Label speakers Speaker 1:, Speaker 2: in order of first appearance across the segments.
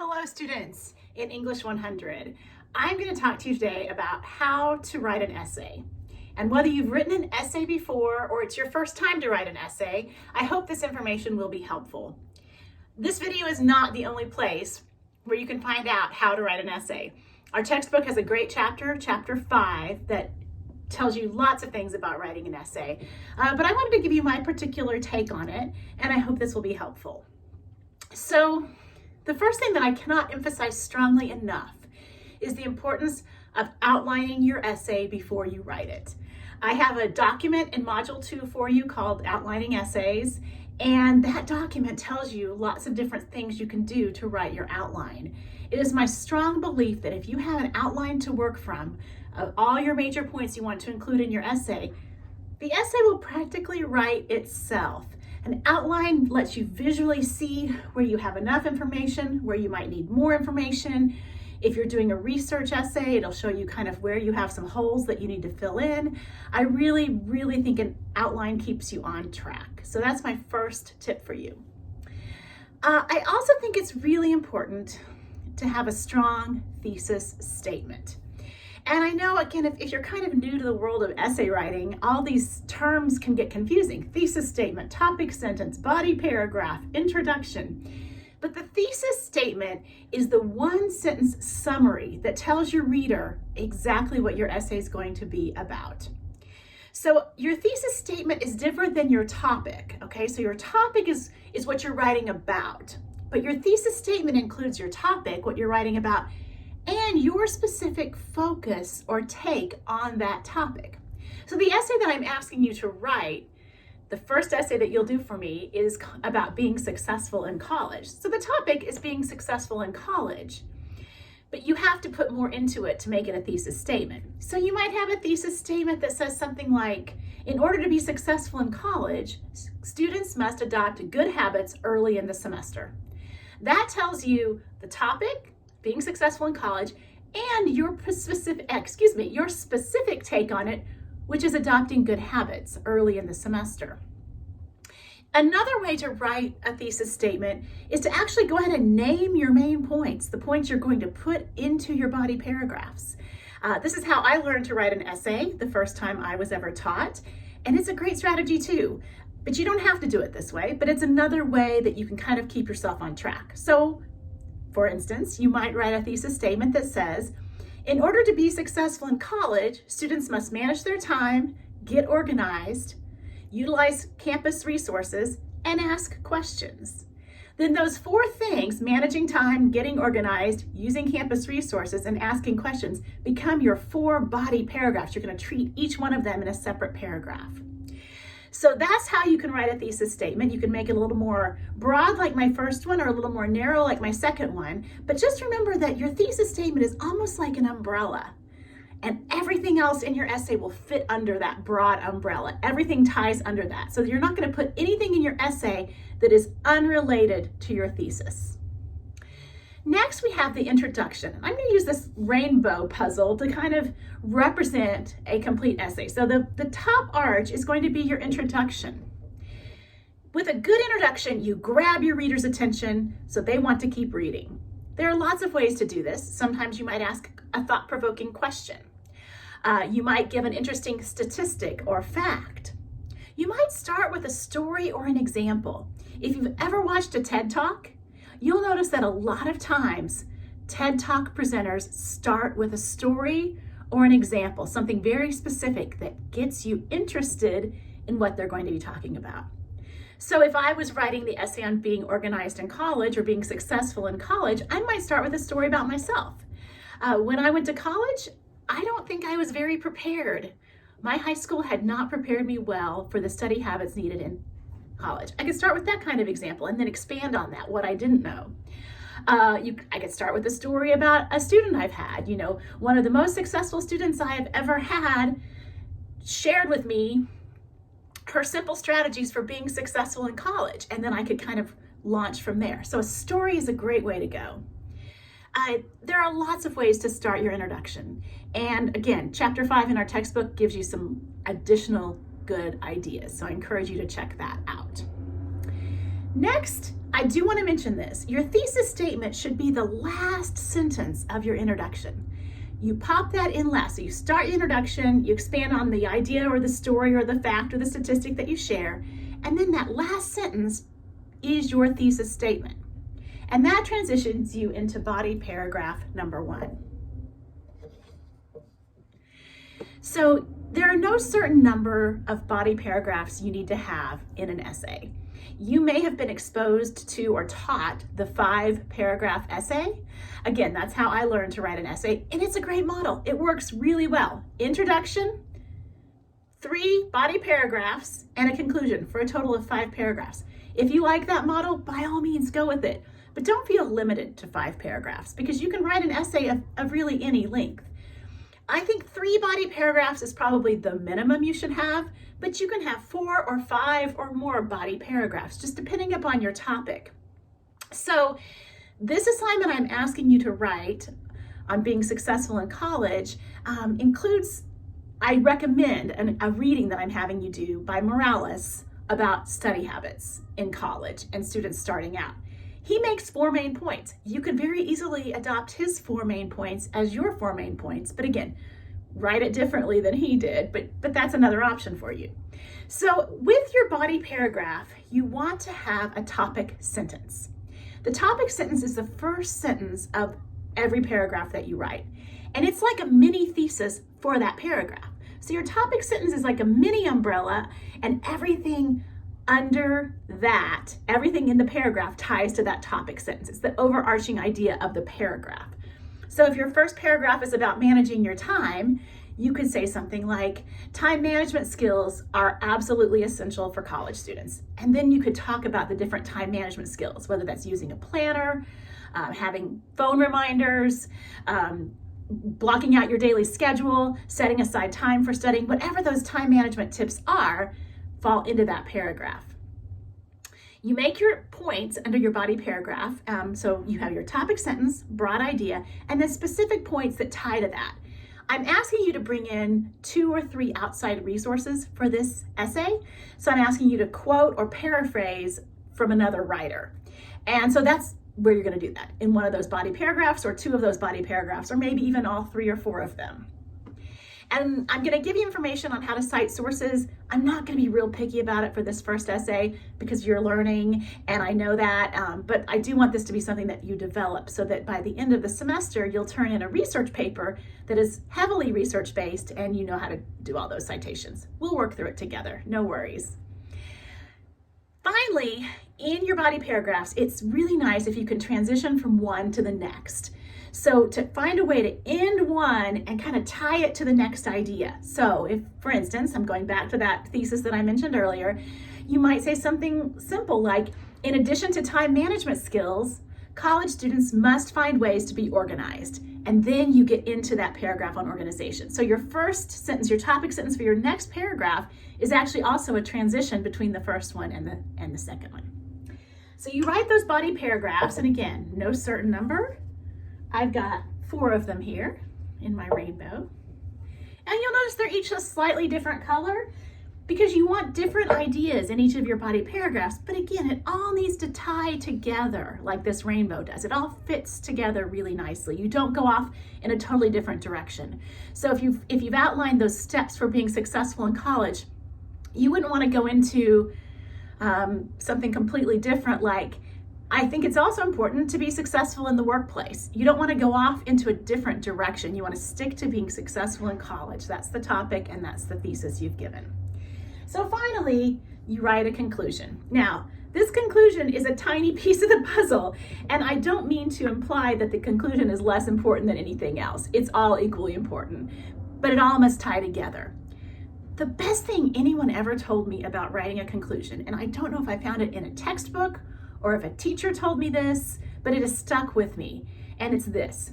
Speaker 1: Hello students in English 100. I'm going to talk to you today about how to write an essay. And whether you've written an essay before or it's your first time to write an essay, I hope this information will be helpful. This video is not the only place where you can find out how to write an essay. Our textbook has a great chapter, chapter 5, that tells you lots of things about writing an essay. But I wanted to give you my particular take on it, and I hope this will be helpful. So, the first thing that I cannot emphasize strongly enough is the importance of outlining your essay before you write it. I have a document in Module 2 for you called Outlining Essays, and that document tells you lots of different things you can do to write your outline. It is my strong belief that if you have an outline to work from of all your major points you want to include in your essay, the essay will practically write itself. An outline lets you visually see where you have enough information, where you might need more information. If you're doing a research essay, it'll show you kind of where you have some holes that you need to fill in. I really think an outline keeps you on track. So that's my first tip for you. I also think it's really important to have a strong thesis statement. And I know, again, if you're kind of new to the world of essay writing, all these terms can get confusing. Thesis statement, topic sentence, body paragraph, introduction. But the thesis statement is the one sentence summary that tells your reader exactly what your essay is going to be about. So your thesis statement is different than your topic, okay? So your topic is what you're writing about. But your thesis statement includes your topic, what you're writing about, and your specific focus or take on that topic. So the essay that I'm asking you to write, the first essay that you'll do for me, is about being successful in college. So the topic is being successful in college, but you have to put more into it to make it a thesis statement. So you might have a thesis statement that says something like, in order to be successful in college, students must adopt good habits early in the semester. That tells you the topic, being successful in college, and your specific take on it, which is adopting good habits early in the semester. Another way to write a thesis statement is to actually go ahead and name your main points, the points you're going to put into your body paragraphs. This is how I learned to write an essay the first time I was ever taught, and it's a great strategy too. But you don't have to do it this way, but it's another way that you can kind of keep yourself on track. So, for instance, you might write a thesis statement that says, in order to be successful in college, students must manage their time, get organized, utilize campus resources, and ask questions. Then those 4 things, managing time, getting organized, using campus resources, and asking questions, become your 4 body paragraphs. You're going to treat each one of them in a separate paragraph. So that's how you can write a thesis statement. You can make it a little more broad like my first one or a little more narrow like my second one. But just remember that your thesis statement is almost like an umbrella. And everything else in your essay will fit under that broad umbrella. Everything ties under that. So you're not going to put anything in your essay that is unrelated to your thesis. Next, we have the introduction. I'm going to use this rainbow puzzle to kind of represent a complete essay. So the top arch is going to be your introduction. With a good introduction, you grab your reader's attention so they want to keep reading. There are lots of ways to do this. Sometimes you might ask a thought-provoking question. You might give an interesting statistic or fact. You might start with a story or an example. If you've ever watched a TED Talk, you'll notice that a lot of times TED Talk presenters start with a story or an example, something very specific that gets you interested in what they're going to be talking about. So if I was writing the essay on being organized in college or being successful in college, I might start with a story about myself. When I went to college, I don't think I was very prepared. My high school had not prepared me well for the study habits needed in college. I could start with that kind of example and then expand on that, what I didn't know. I could start with a story about a student I've had. You know, one of the most successful students I have ever had shared with me her simple strategies for being successful in college, and then I could kind of launch from there. So a story is a great way to go. There are lots of ways to start your introduction. And again, chapter 5 in our textbook gives you some additional good ideas. So I encourage you to check that out. Next, I do want to mention this. Your thesis statement should be the last sentence of your introduction. You pop that in last. So you start your introduction, you expand on the idea or the story or the fact or the statistic that you share, and then that last sentence is your thesis statement. And that transitions you into body paragraph number 1. So there are no certain number of body paragraphs you need to have in an essay. You may have been exposed to or taught the 5-paragraph essay. Again, that's how I learned to write an essay, and it's a great model. It works really well. Introduction, 3 body paragraphs, and a conclusion for a total of 5 paragraphs. If you like that model, by all means, go with it. But don't feel limited to 5 paragraphs because you can write an essay of really any length. I think 3 body paragraphs is probably the minimum you should have, but you can have 4 or 5 or more body paragraphs, just depending upon your topic. So this assignment I'm asking you to write on being successful in college includes, I recommend a reading that I'm having you do by Morales about study habits in college and students starting out. He makes 4 main points. You could very easily adopt his 4 main points as your 4 main points, but again, write it differently than he did, but that's another option for you. So with your body paragraph, you want to have a topic sentence. The topic sentence is the first sentence of every paragraph that you write, and it's like a mini thesis for that paragraph. So your topic sentence is like a mini umbrella, and everything under that, everything in the paragraph ties to that topic sentence. It's the overarching idea of the paragraph. So if your first paragraph is about managing your time, you could say something like, time management skills are absolutely essential for college students. And then you could talk about the different time management skills, whether that's using a planner, having phone reminders, blocking out your daily schedule, setting aside time for studying, whatever those time management tips are, fall into that paragraph. You make your points under your body paragraph. So you have your topic sentence, broad idea, and then specific points that tie to that. I'm asking you to bring in 2 or 3 outside resources for this essay. So I'm asking you to quote or paraphrase from another writer. And so that's where you're going to do that, in one of those body paragraphs or 2 of those body paragraphs, or maybe even all 3 or 4 of them. And I'm going to give you information on how to cite sources. I'm not going to be real picky about it for this first essay because you're learning, and I know that, but I do want this to be something that you develop so that by the end of the semester, you'll turn in a research paper that is heavily research-based and you know how to do all those citations. We'll work through it together, no worries. Finally, in your body paragraphs, it's really nice if you can transition from one to the next. So to find a way to end one and kind of tie it to the next idea. So if, for instance, I'm going back to that thesis that I mentioned earlier, you might say something simple like, in addition to time management skills, college students must find ways to be organized. And then you get into that paragraph on organization. So your first sentence, your topic sentence for your next paragraph is actually also a transition between the first one and the second one. So you write those body paragraphs, and again, no certain number. I've got 4 of them here in my rainbow. And you'll notice they're each a slightly different color because you want different ideas in each of your body paragraphs. But again, it all needs to tie together like this rainbow does. It all fits together really nicely. You don't go off in a totally different direction. So if you've outlined those steps for being successful in college, you wouldn't want to go into something completely different like, I think it's also important to be successful in the workplace. You don't want to go off into a different direction. You want to stick to being successful in college. That's the topic and that's the thesis you've given. So finally, you write a conclusion. Now, this conclusion is a tiny piece of the puzzle, and I don't mean to imply that the conclusion is less important than anything else. It's all equally important, but it all must tie together. The best thing anyone ever told me about writing a conclusion, and I don't know if I found it in a textbook or if a teacher told me this, but it has stuck with me, and it's this.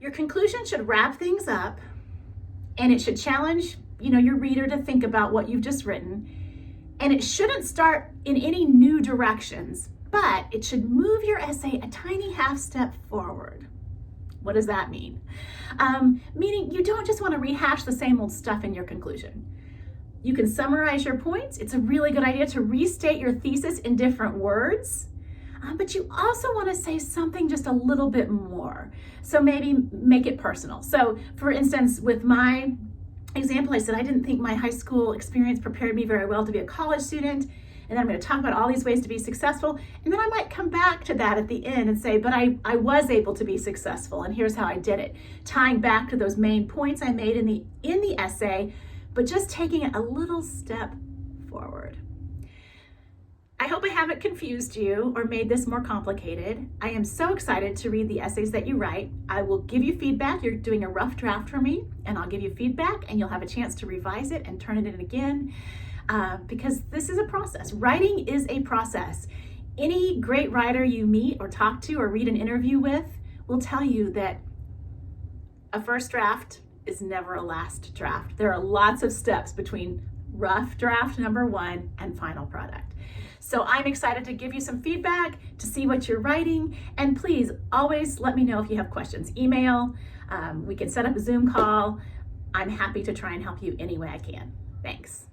Speaker 1: Your conclusion should wrap things up, and it should challenge, your reader to think about what you've just written, and it shouldn't start in any new directions, but it should move your essay a tiny half step forward. What does that mean? Meaning you don't just want to rehash the same old stuff in your conclusion. You can summarize your points. It's a really good idea to restate your thesis in different words. But you also want to say something just a little bit more. So maybe make it personal. So for instance, with my example, I said I didn't think my high school experience prepared me very well to be a college student. And then I'm going to talk about all these ways to be successful. And then I might come back to that at the end and say, but I was able to be successful, and here's how I did it. Tying back to those main points I made in the essay, but just taking it a little step forward. I hope I haven't confused you or made this more complicated. I am so excited to read the essays that you write. I will give you feedback. You're doing a rough draft for me, and I'll give you feedback, and you'll have a chance to revise it and turn it in again, because this is a process. Writing is a process. Any great writer you meet or talk to or read an interview with will tell you that a first draft is never a last draft. There are lots of steps between rough draft number 1 and final product. So I'm excited to give you some feedback, to see what you're writing, and please always let me know if you have questions. Email, we can set up a Zoom call. I'm happy to try and help you any way I can. Thanks.